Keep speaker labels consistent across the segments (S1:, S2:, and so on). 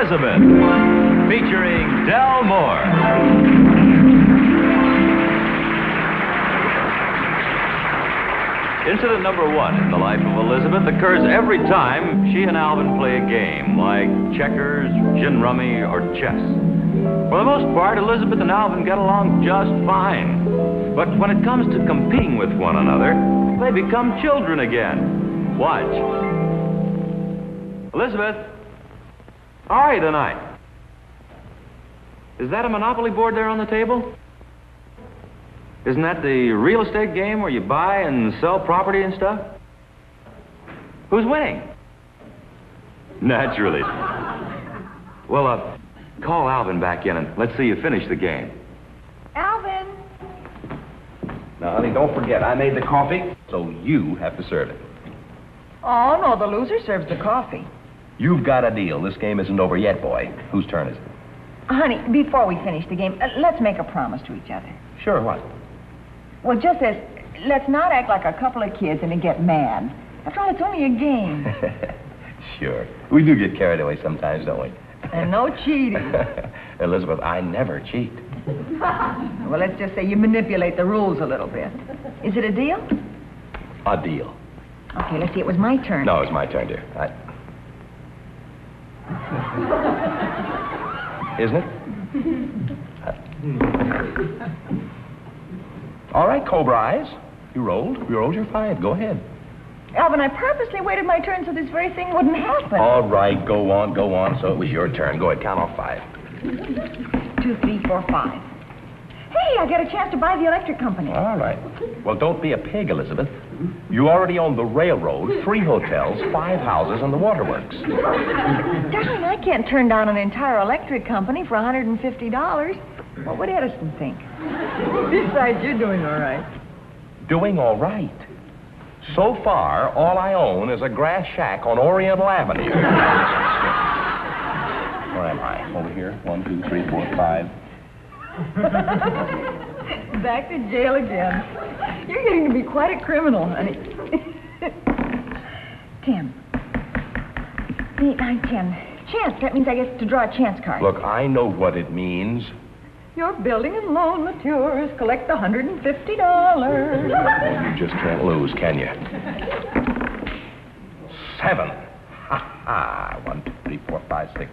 S1: Elizabeth, featuring Del Moore. Incident number 1 in the life of Elizabeth occurs every time she and Alvin play a game, like checkers, gin rummy, or chess. For the most part, Elizabeth and Alvin get along just fine. But when it comes to competing with one another, they become children again. Watch. Elizabeth, how are you tonight? Is that a Monopoly board there on the table? Isn't that the real estate game where you buy and sell property and stuff? Who's winning? Naturally. Well, call Alvin back in and let's see you finish the game.
S2: Alvin!
S3: Now, honey, don't forget, I made the coffee, so you have to serve it.
S2: Oh, no, the loser serves the coffee.
S3: You've got a deal. This game isn't over yet, boy. Whose turn is it?
S2: Honey, before we finish the game, let's make a promise to each other.
S3: Sure, what?
S2: Well, just as, let's not act like a couple of kids and then get mad. After all, it's only a game.
S3: Sure. We do get carried away sometimes, don't we?
S2: And no cheating.
S3: Elizabeth, I never cheat.
S2: Well, let's just say you manipulate the rules a little bit. Is it a deal?
S3: A deal.
S2: Okay, let's see. It was my turn.
S3: No, it's my turn, dear. Isn't it? All right, Cobra Eyes. You rolled. You're fine. Go ahead.
S2: Alvin, I purposely waited my turn so this very thing wouldn't happen.
S3: All right, go on. So it was your turn. Go ahead, count off 5.
S2: 2, 3, 4, 5. Hey, I got a chance to buy the electric company.
S3: All right. Well, don't be a pig, Elizabeth. You already own the railroad, 3 hotels, 5 houses, and the waterworks.
S2: Darling, I can't turn down an entire electric company for $150. What would Edison think? Besides, you're doing all right.
S3: Doing all right? So far, all I own is a grass shack on Oriental Avenue. Where am I? Over here? 1, 2, 3, 4, 5.
S2: Back to jail again. You're getting to be quite a criminal, honey. 10. 8, 9, 10. Chance. That means I get to draw a chance card.
S3: Look, I know what it means.
S2: Your building and loan matures. Collect $150.
S3: You just can't lose, can you? 7. Ha ha. 1, 2, 3, 4, 5, 6.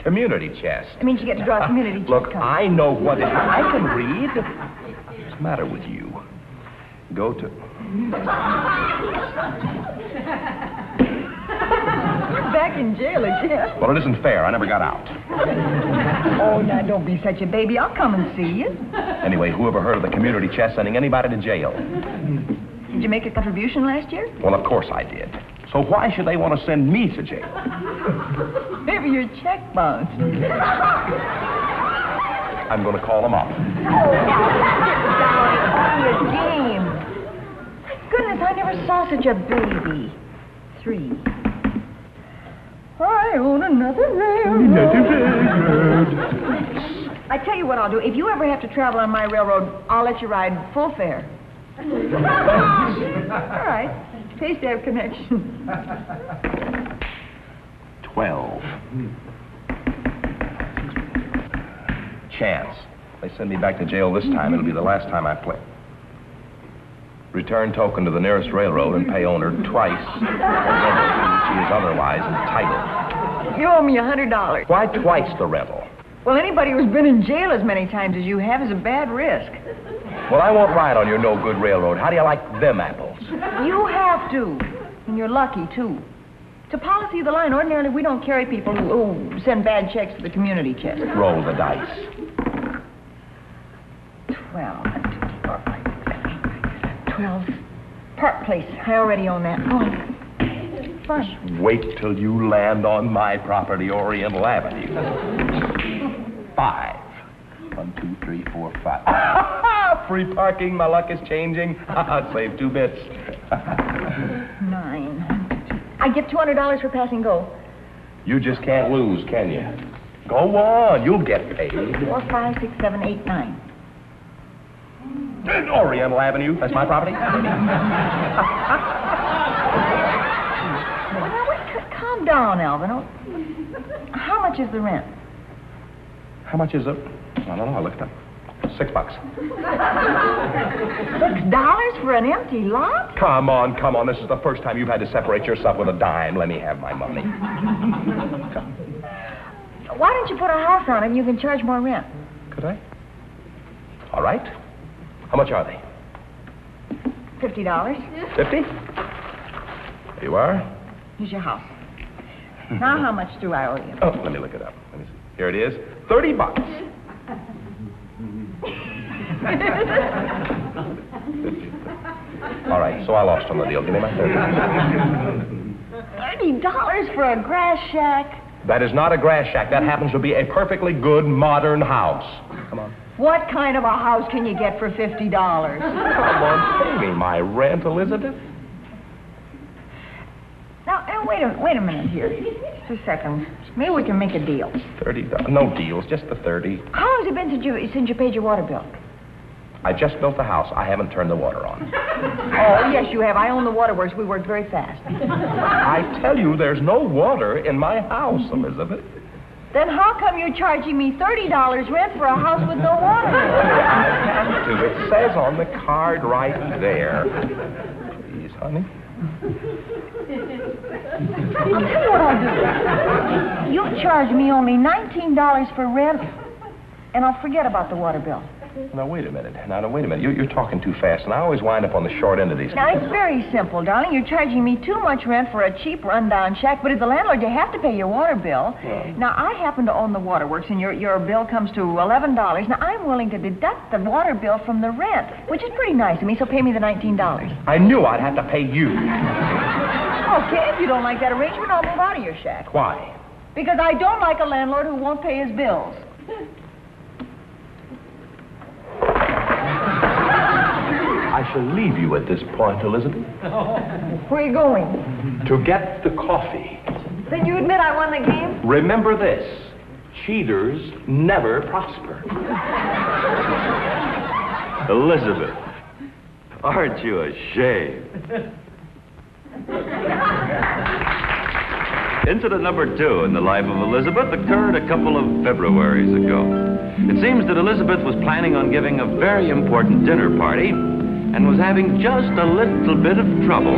S3: Community chest.
S2: That means you get to draw a community chest
S3: Look,
S2: card.
S3: I know what it is. I can read. What's the matter with you? Go to...
S2: You're back in jail again.
S3: Well, it isn't fair. I never got out.
S2: Oh, now, don't be such a baby. I'll come and see you.
S3: Anyway, who ever heard of the community chest sending anybody to jail?
S2: Did you make a contribution last year?
S3: Well, of course I did. So why should they want to send me to jail?
S2: Maybe your check bounced.
S3: I'm going to call them up.
S2: Oh, down. It's only a game. My goodness, I never saw such a baby. 3. I own another railroad. I tell you what I'll do. If you ever have to travel on my railroad, I'll let you ride full fare. All right. Pays to have connection.
S3: 12. Chance. If they send me back to jail this time, it'll be the last time I play. Return token to the nearest railroad and pay owner twice she is otherwise entitled.
S2: You owe me $100.
S3: Why twice the rental?
S2: Well, anybody who's been in jail as many times as you have is a bad risk.
S3: Well, I won't ride on your no-good railroad. How do you like them apples?
S2: You have to. And you're lucky, too. It's a policy of the line. Ordinarily, we don't carry people who send bad checks to the community chest.
S3: Roll the dice.
S2: 12. 12. Park Place. I already own that. Go on. Fine.
S3: Wait till you land on my property, Oriental Avenue. 5. 1, 2, 3, 4, 5. Free parking. My luck is changing. Save 2 bits.
S2: 9. I get $200 for passing go.
S3: You just can't lose, can you? Go on. You'll get paid.
S2: 4, 5, 6, 7, 8, 9.
S3: Oriental Avenue. That's my property.
S2: Well, now, wait Calm down, Alvin. Oh, how much is the rent?
S3: How much is it? I don't know. I'll look it up. $6.
S2: $6 for an empty lot?
S3: Come on, come on. This is the first time you've had to separate yourself with a dime. Let me have my money.
S2: Why don't you put a house on it and you can charge more rent?
S3: Could I? All right. How much are they?
S2: $50.
S3: 50? There you are.
S2: Here's your house. Now how much do I owe you?
S3: Oh, let me look it up. Let me see. Here it is. $30. All right, so I lost on the deal. Give me my $30.
S2: $30 for a grass shack?
S3: That is not a grass shack. That happens to be a perfectly good modern house. Come on.
S2: What kind of a house can you get for $50?
S3: Come on, pay me my rent, Elizabeth.
S2: Now, wait a minute here. Just a second. Maybe we can make a deal.
S3: $30. No deals, just the 30.
S2: How long has it been since you paid your water bill?
S3: I just built the house. I haven't turned the water on.
S2: Oh, yes, you have. I own the waterworks. We work very fast.
S3: I tell you, there's no water in my house, Elizabeth.
S2: Then how come you're charging me $30 rent for a house with no water?
S3: I have to. It says on the card right there. Please, honey.
S2: I'll tell you what I'll do. You charge me only $19 for rent, and I'll forget about the water bill.
S3: Now, wait a minute. You're talking too fast, and I always wind up on the short end of these
S2: Now,
S3: things.
S2: it's very simple, darling. You're charging me too much rent for a cheap, rundown shack, but as a landlord, you have to pay your water bill.
S3: Yeah.
S2: Now, I happen to own the waterworks, and your bill comes to $11. Now, I'm willing to deduct the water bill from the rent, which is pretty nice of me, so pay me the $19.
S3: I knew I'd have to pay you.
S2: Okay, if you don't like that arrangement, I'll move out of your shack.
S3: Why?
S2: Because I don't like a landlord who won't pay his bills.
S3: I shall leave you at this point, Elizabeth.
S2: Where are you going?
S3: To get the coffee.
S2: Then you admit I won the game?
S3: Remember this. Cheaters never prosper.
S1: Elizabeth, aren't you ashamed? Incident number 2 in the life of Elizabeth occurred a couple of Februaries ago. It seems that Elizabeth was planning on giving a very important dinner party and was having just a little bit of trouble.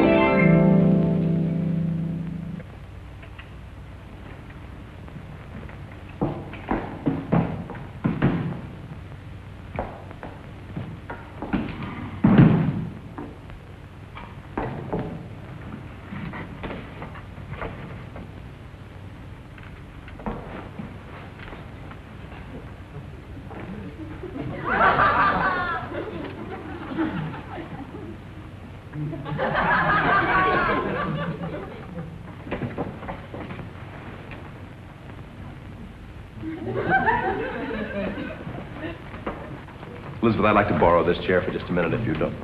S3: Elizabeth, I'd like to borrow this chair for just a minute if you don't.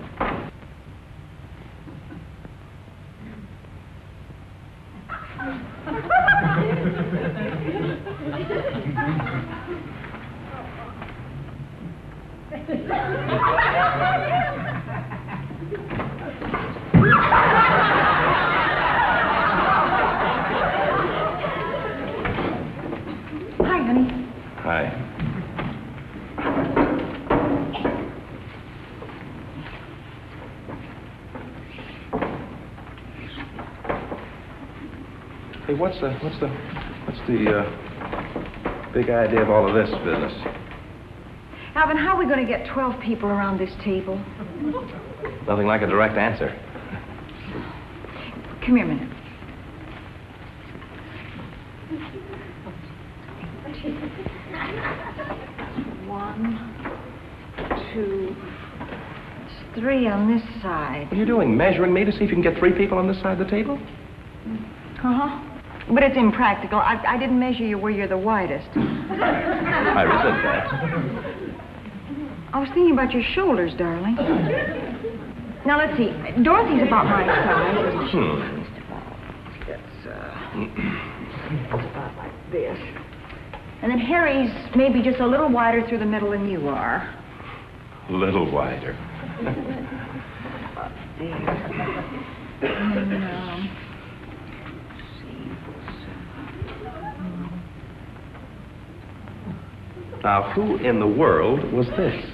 S2: Hi, honey.
S3: Hi. Hey, what's the big idea of all of this business?
S2: Alvin, how are we going to get 12 people around this table?
S3: Nothing like a direct answer.
S2: Come here a minute. One, two, it's 3 on this side.
S3: What are you doing, measuring me to see if you can get 3 people on this side of the table?
S2: Uh-huh. But it's impractical. I didn't measure you where you're the widest.
S3: I resent that.
S2: I was thinking about your shoulders, darling. Now, let's see. Dorothy's about my size. That's about like this. And then Harry's maybe just a little wider through the middle than you are.
S3: A little wider.
S2: There. And,
S3: Now, who in the world was this?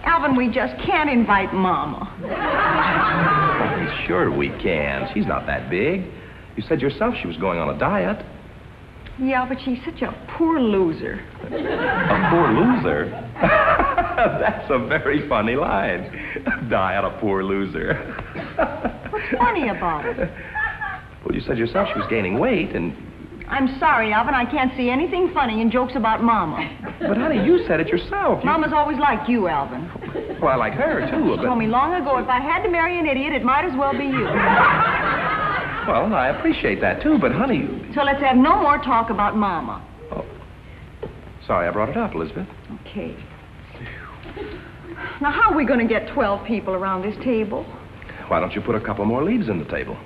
S2: Alvin, we just can't invite Mama.
S3: Sure we can. She's not that big. You said yourself she was going on a diet.
S2: Yeah, but she's such a poor loser.
S3: A poor loser? That's a very funny line. Diet, a poor loser.
S2: What's funny about it?
S3: Well, you said yourself she was gaining weight, and...
S2: I'm sorry, Alvin. I can't see anything funny in jokes about Mama.
S3: But, honey, you said it yourself.
S2: Mama's always liked you, Alvin.
S3: Well, I like her, too,
S2: She told me long ago if I had to marry an idiot, it might as well be you.
S3: Well, I appreciate that, too, but, honey...
S2: So let's have no more talk about Mama.
S3: Oh. Sorry I brought it up, Elizabeth.
S2: Okay. Now, how are we going to get 12 people around this table?
S3: Why don't you put a couple more leaves in the table?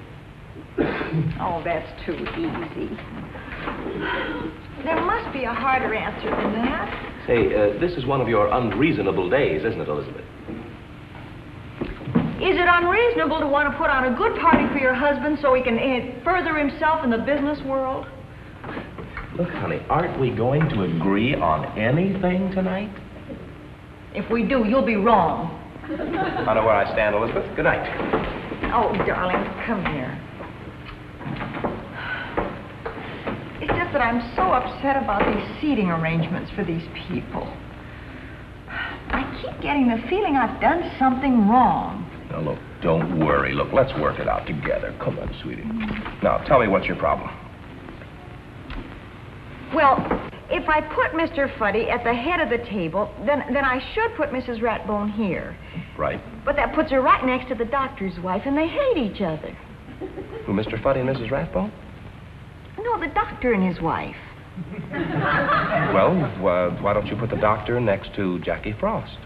S2: Oh, that's too easy. There must be a harder answer than that.
S3: Say, this is one of your unreasonable days, isn't it, Elizabeth?
S2: Is it unreasonable to want to put on a good party for your husband so he can further himself in the business world?
S3: Look, honey, aren't we going to agree on anything tonight?
S2: If we do, you'll be wrong.
S3: I know where I stand, Elizabeth. Good night.
S2: Oh, darling, come here. It's just that I'm so upset about these seating arrangements for these people. I keep getting the feeling I've done something wrong.
S3: Now, look, don't worry. Look, let's work it out together. Come on, sweetie. Now, tell me what's your problem.
S2: Well, if I put Mr. Fuddy at the head of the table, then I should put Mrs. Ratbone here.
S3: Right.
S2: But that puts her right next to the doctor's wife, and they hate each other.
S3: Who, Mr. Fuddy and Mrs. Rathbone?
S2: No, the doctor and his wife.
S3: Well, why don't you put the doctor next to Jackie Frost?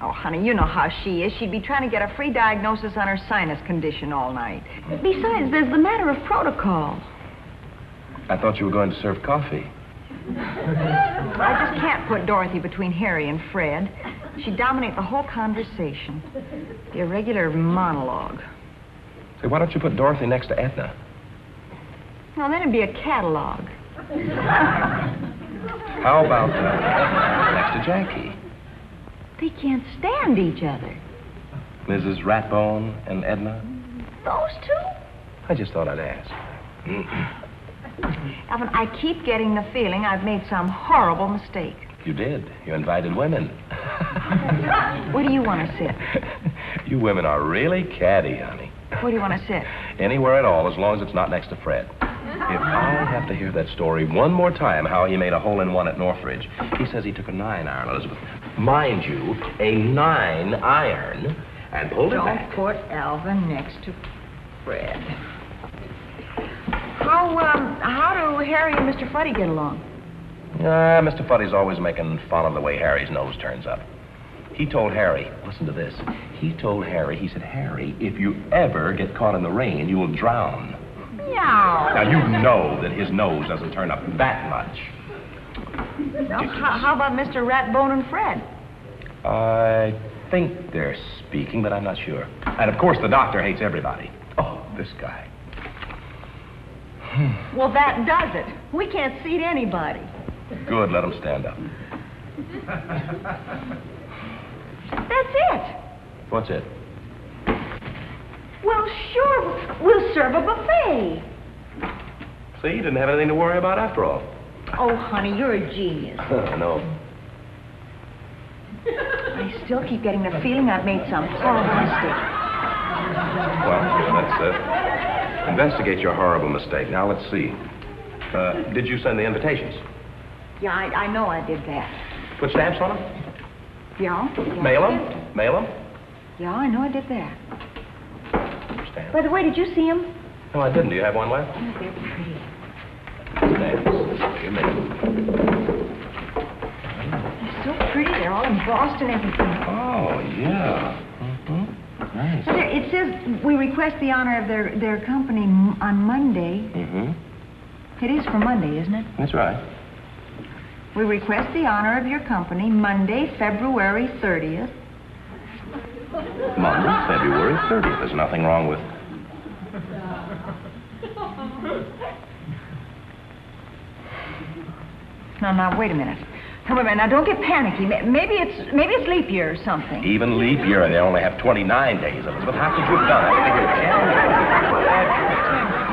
S2: Oh, honey, you know how she is. She'd be trying to get a free diagnosis on her sinus condition all night. Besides, there's the matter of protocol.
S3: I thought you were going to serve coffee.
S2: I just can't put Dorothy between Harry and Fred. She'd dominate the whole conversation. The irregular monologue.
S3: Say, why don't you put Dorothy next to Edna?
S2: Well, then it'd be a catalog.
S3: How about next to Jackie?
S2: They can't stand each other.
S3: Mrs. Ratbone and Edna?
S2: Those two?
S3: I just thought I'd ask.
S2: Alvin, I keep getting the feeling I've made some horrible mistake.
S3: You did. You invited women.
S2: Where do you want to sit?
S3: You women are really catty, honey.
S2: Where do you want to sit?
S3: Anywhere at all, as long as it's not next to Fred. If I have to hear that story one more time, how he made a hole-in-one at Northridge. He says he took a 9-iron, Elizabeth. Mind you, a 9-iron, and pulled it back.
S2: Don't put Alvin next to Fred. How do Harry and Mr. Fuddy get along?
S3: Mr. Fuddy's always making fun of the way Harry's nose turns up. He told Harry, listen to this. He told Harry, he said, Harry, if you ever get caught in the rain, you will drown.
S2: Meow.
S3: Now, you know that his nose doesn't turn up that much.
S2: Now, how about Mr. Ratbone and Fred?
S3: I think they're speaking, but I'm not sure. And, of course, the doctor hates everybody. Oh, this guy.
S2: Well, that does it. We can't seat anybody.
S3: Good, let him stand up.
S2: That's it.
S3: What's it?
S2: Well, sure. We'll serve a buffet.
S3: See, you didn't have anything to worry about after all.
S2: Oh, honey, you're a genius.
S3: I know.
S2: I still keep getting the feeling I've made some horrible mistake.
S3: Well, let's investigate your horrible mistake. Now, let's see. Did you send the invitations?
S2: Yeah, I know I did that.
S3: Put stamps on them?
S2: Yeah?
S3: Mail them? Mail them?
S2: Yeah, I know I did that.
S3: Stamps.
S2: By the way, did you see them?
S3: No, I didn't. Do you have one left?
S2: Oh, they're pretty.
S3: Stamps. Wait a minute.
S2: They're so pretty. They're all embossed and everything.
S3: Oh, yeah. Mm-hmm. Nice.
S2: Well, it says we request the honor of their company on Monday.
S3: Mm-hmm.
S2: It is for Monday, isn't it?
S3: That's right.
S2: We request the honor of your company Monday, February 30th.
S3: Monday, February 30th. There's nothing wrong with...
S2: Now, wait a minute. Come on, man. Now, don't get panicky. Maybe it's leap year or something.
S3: Even leap year, and they only have 29 days, Elizabeth. How could you have done it?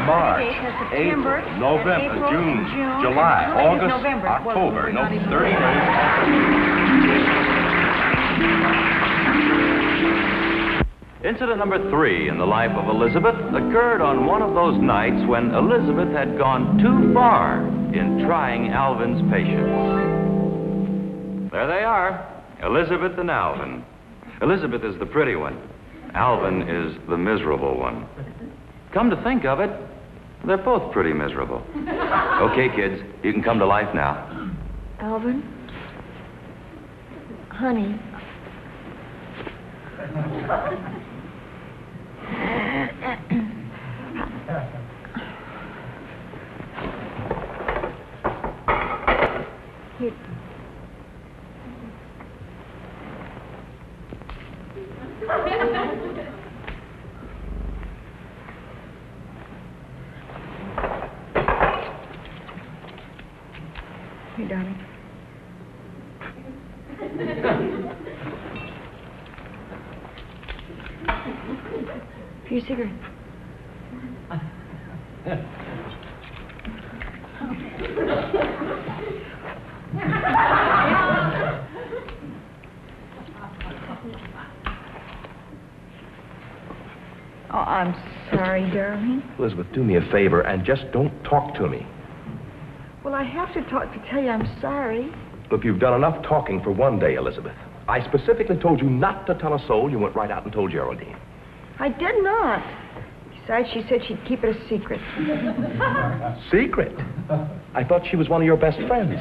S3: March,
S2: September,
S3: April, November,
S2: April,
S3: June,
S2: June,
S3: July, August,
S2: November.
S3: October.
S2: Well,
S3: No, 30 days.
S1: Incident number 3 in the life of Elizabeth occurred on one of those nights when Elizabeth had gone too far in trying Alvin's patience. There they are, Elizabeth and Alvin. Elizabeth is the pretty one. Alvin is the miserable one. Come to think of it, they're both pretty miserable. Okay, kids, you can come to life now.
S2: Alvin? Honey. Hey, darling. Your cigarette. Oh, I'm sorry, darling.
S3: Elizabeth, do me a favor and just don't talk to me.
S2: Well, I have to talk to tell you I'm sorry.
S3: Look, you've done enough talking for one day, Elizabeth. I specifically told you not to tell a soul. You went right out and told Geraldine.
S2: I did not. Besides, she said she'd keep it a secret.
S3: Secret? I thought she was one of your best friends.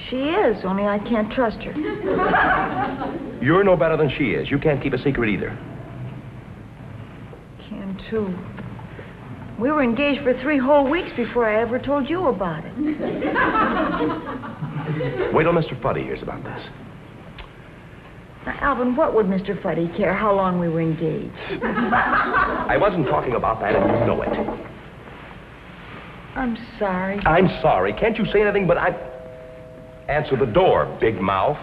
S2: She is, only I can't trust her.
S3: You're no better than she is. You can't keep a secret either.
S2: Can too. We were engaged for 3 whole weeks before I ever told you about it.
S3: Wait till Mr. Fuddy hears about this.
S2: Now, Alvin, what would Mr. Fuddy care how long we were engaged?
S3: I wasn't talking about that, and you know it.
S2: I'm sorry.
S3: I'm sorry. Can't you say anything but answer the door, big mouth.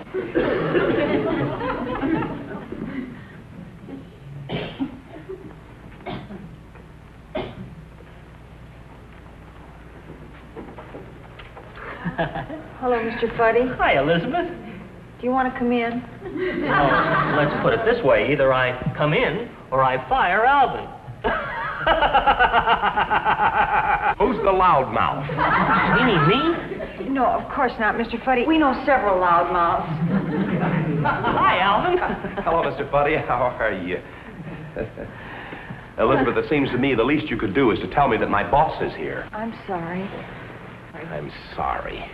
S2: Hello, Mr. Fuddy.
S4: Hi, Elizabeth.
S2: Do you want to come in?
S4: Oh, let's put it this way. Either I come in or I fire Alvin.
S3: Who's the loudmouth?
S4: Meaning me?
S2: No, of course not, Mr. Fuddy. We know several loudmouths.
S4: Hi, Alvin.
S3: Hello, Mr. Fuddy. How are you? Elizabeth, it seems to me the least you could do is to tell me that my boss is here.
S2: I'm sorry.
S3: I'm sorry.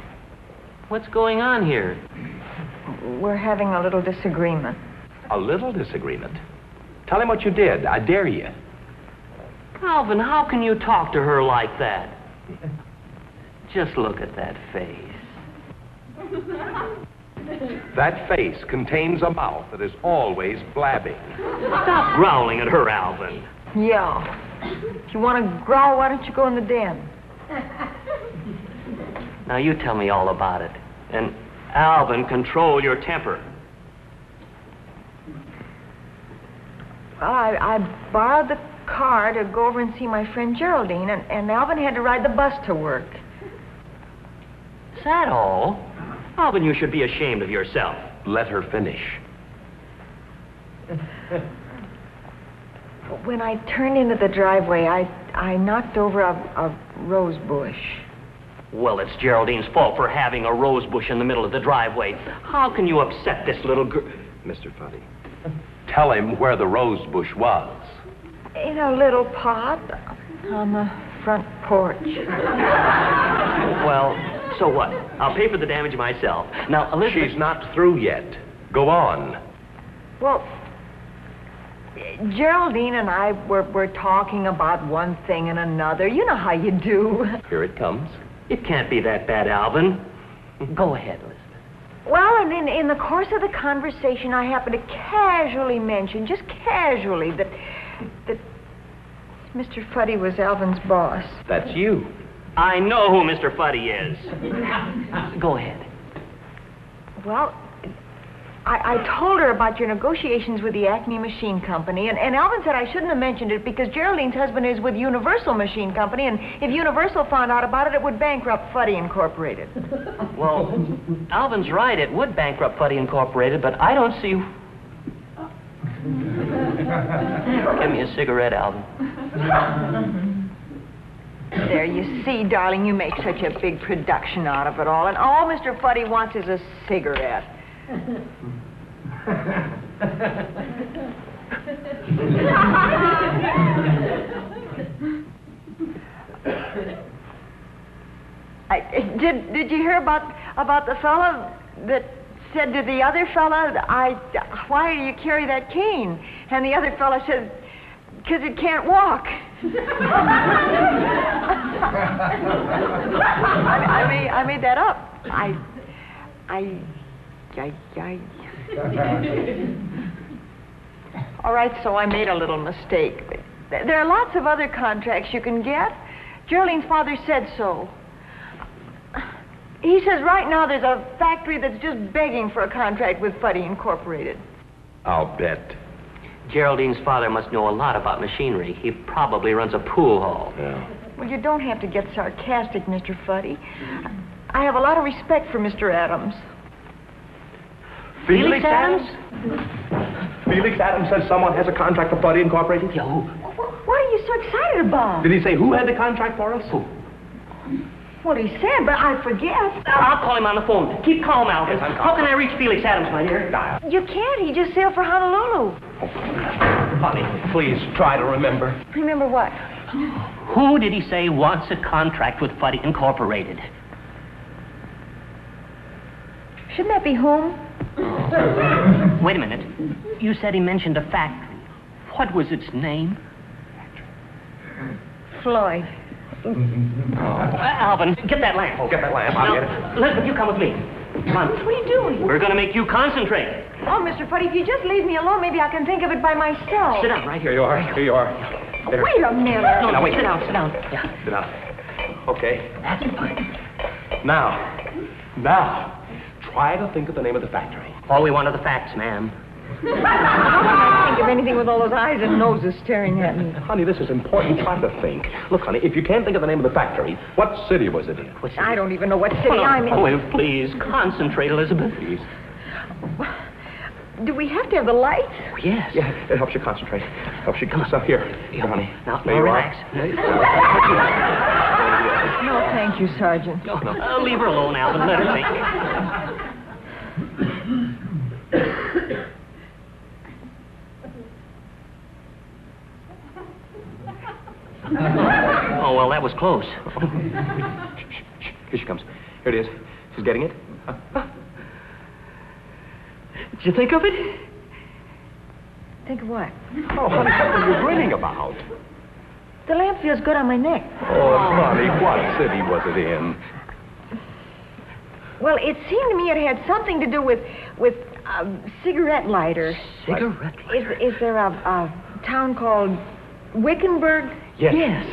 S4: What's going on here?
S2: We're having a little disagreement.
S3: A little disagreement? Tell him what you did. I dare you.
S4: Alvin, how can you talk to her like that? Just look at that face.
S3: That face contains a mouth that is always blabbing.
S4: Stop growling at her, Alvin.
S2: Yeah. If you want to growl, why don't you go in the den?
S4: Now, you tell me all about it. And, Alvin, control your temper.
S2: Well, I borrowed the car to go over and see my friend Geraldine, and Alvin had to ride the bus to work.
S4: Is that all? Alvin, you should be ashamed of yourself.
S3: Let her finish.
S2: When I turned into the driveway, I knocked over a rose bush.
S4: Well, it's Geraldine's fault for having a rose bush in the middle of the driveway. How can you upset this little girl?
S3: Mr. Fuddy, tell him where the rose bush was.
S2: In a little pot on the front porch.
S4: Well, so what? I'll pay for the damage myself. Now, Elizabeth...
S3: She's not through yet. Go on.
S2: Well, Geraldine and I were talking about one thing and another. You know how you do.
S3: Here it comes.
S4: It can't be that bad, Alvin. Go ahead, Elizabeth.
S2: Well, and in the course of the conversation, I happened to casually mention, just casually, that Mr. Fuddy was Alvin's boss.
S3: That's you.
S4: I know who Mr. Fuddy is. Go ahead.
S2: Well, I told her about your negotiations with the Acme Machine Company, and Alvin said I shouldn't have mentioned it because Geraldine's husband is with Universal Machine Company, and if Universal found out about it, it would bankrupt Fuddy Incorporated.
S4: Well, Alvin's right. It would bankrupt Fuddy Incorporated, but I don't see... Give me a cigarette, Alvin.
S2: There, you see, darling, you make such a big production out of it all, and all Mr. Fuddy wants is a cigarette. Did you hear about the fella that said to the other fella, why do you carry that cane? And the other fella said, because it can't walk. I made that up. All right, so I made a little mistake. There are lots of other contracts you can get. Geraldine's father said so. He says right now there's a factory that's just begging for a contract with Fuddy Incorporated.
S3: I'll bet.
S4: Geraldine's father must know a lot about machinery. He probably runs a pool hall.
S3: Yeah.
S2: Well, you don't have to get sarcastic, Mr. Fuddy. I have a lot of respect for Mr. Adams.
S4: Felix Adams?
S3: Felix Adams says someone has a contract for Fuddy Incorporated?
S4: Yeah, who?
S2: What are you so excited about?
S3: Did he say who had the contract for us?
S4: Who?
S2: What he said, but I forget.
S4: I'll call him on the phone. Keep calm, Alvin.
S3: Yes, I'm calm.
S4: How can I reach Felix Adams, my dear?
S2: You can't. He just sailed for Honolulu.
S3: Honey, please try to remember.
S2: Remember what?
S4: Who did he say wants a contract with Fuddy Incorporated?
S2: Shouldn't that be whom?
S4: Wait a minute. You said he mentioned a factory. What was its name?
S2: Floyd.
S4: Alvin, get that lamp.
S3: Oh, get that lamp. I'll get it.
S4: Elizabeth, you come with me. Come on.
S2: What are you doing?
S4: We're going to make you concentrate.
S2: Oh, Mr. Fuddy, if you just leave me alone, maybe I can think of it by myself.
S4: Sit down right here.
S3: Here you are. Here you are. There.
S2: Wait a minute.
S4: No,
S3: Now, wait.
S4: Sit down. Yeah.
S3: Sit down. Okay.
S4: That's fine.
S3: Now, try to think of the name of the factory.
S4: All we want are the facts, ma'am.
S2: How can I think of anything with all those eyes and noses staring at me?
S3: Honey, this is important. Try to think. Look, honey, if you can't think of the name of the factory, what city was it in?
S2: I don't even know what city I'm in.
S4: Oh, please, concentrate, Elizabeth.
S3: Please.
S2: Do we have to have the lights?
S4: Oh, yes.
S3: Yeah, it helps you concentrate. Helps you come up here. Here, honey.
S4: Now,
S3: There you
S4: relax.
S2: No, thank you, Sergeant.
S4: No. Leave her alone, Alvin. Let her think. Oh, well, that was close.
S3: Here she comes. Here it is. She's getting it.
S4: Did you think of it?
S2: Think of what?
S3: Oh, honey, what are you grinning about?
S2: The lamp feels good on my neck.
S3: Oh, honey, what city was it in?
S2: Well, it seemed to me it had something to do with cigarette lighter.
S4: Cigarette lighter?
S2: Is there a town called Wickenburg?
S3: Yes.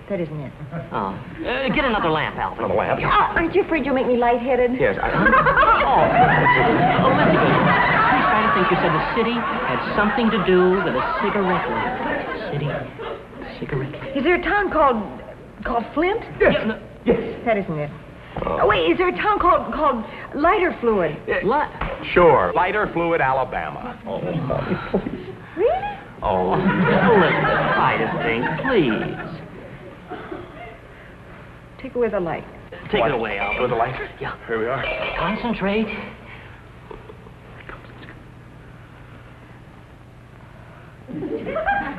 S2: That isn't it.
S4: Oh. Get another lamp, Alvin.
S3: Another lamp?
S2: Aren't you afraid you'll make me lightheaded?
S3: Yes,
S4: Elizabeth, please try to think. You said the city had something to do with a cigarette lighter. Cigarette lighter.
S2: Is there a town called Flint?
S3: Yes.
S4: Yeah, no.
S3: Yes.
S2: That isn't it. Oh, wait, is there a town called Lighter Fluid?
S4: What?
S3: Sure. Lighter Fluid, Alabama. Oh,
S2: Really?
S3: oh.
S4: Elizabeth, try to think, please.
S2: Take away the light.
S4: Take it away, Alvin.
S3: With the light?
S4: Yeah.
S3: Here we are.
S4: Concentrate.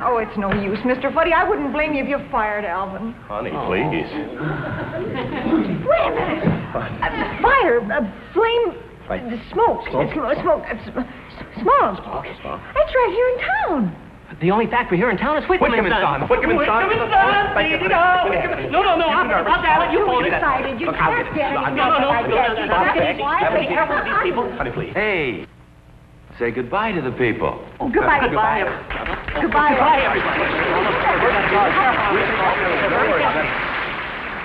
S2: Oh, it's no use, Mr. Fuddy. I wouldn't blame you if you fired Alvin.
S3: Honey, please.
S2: Wait a minute. Fire, flame,
S3: Right.
S2: smoke.
S3: Smoke?
S2: Smoke. That's right here in town.
S4: The only factory here in town is Whitcomb
S3: Whitcomb
S4: and
S3: and
S4: Son.
S3: Son. Whitcomb and Son.
S4: Thank you. No, I'll dial it. You phone it.
S2: Decided you
S3: Look, I'll
S2: can't
S3: get it.
S2: get
S3: I'll
S2: it.
S3: get it.
S2: Not like that. You
S3: Bob,
S2: can't
S3: Beck,
S2: be quiet.
S4: Be careful with these people.
S3: Honey, please.
S1: Hey, say goodbye to the people.
S2: Goodbye.
S3: Goodbye.
S2: Goodbye.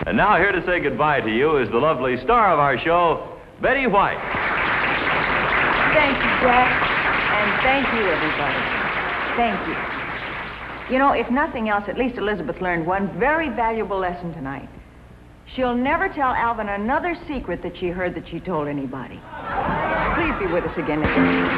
S1: And now here to say goodbye to you is the lovely star of our show, Betty White.
S2: Thank you, Jack. And thank you, everybody. Thank you. You know, if nothing else, at least Elizabeth learned one very valuable lesson tonight. She'll never tell Alvin another secret that she heard that she told anybody. Please be with us again next week.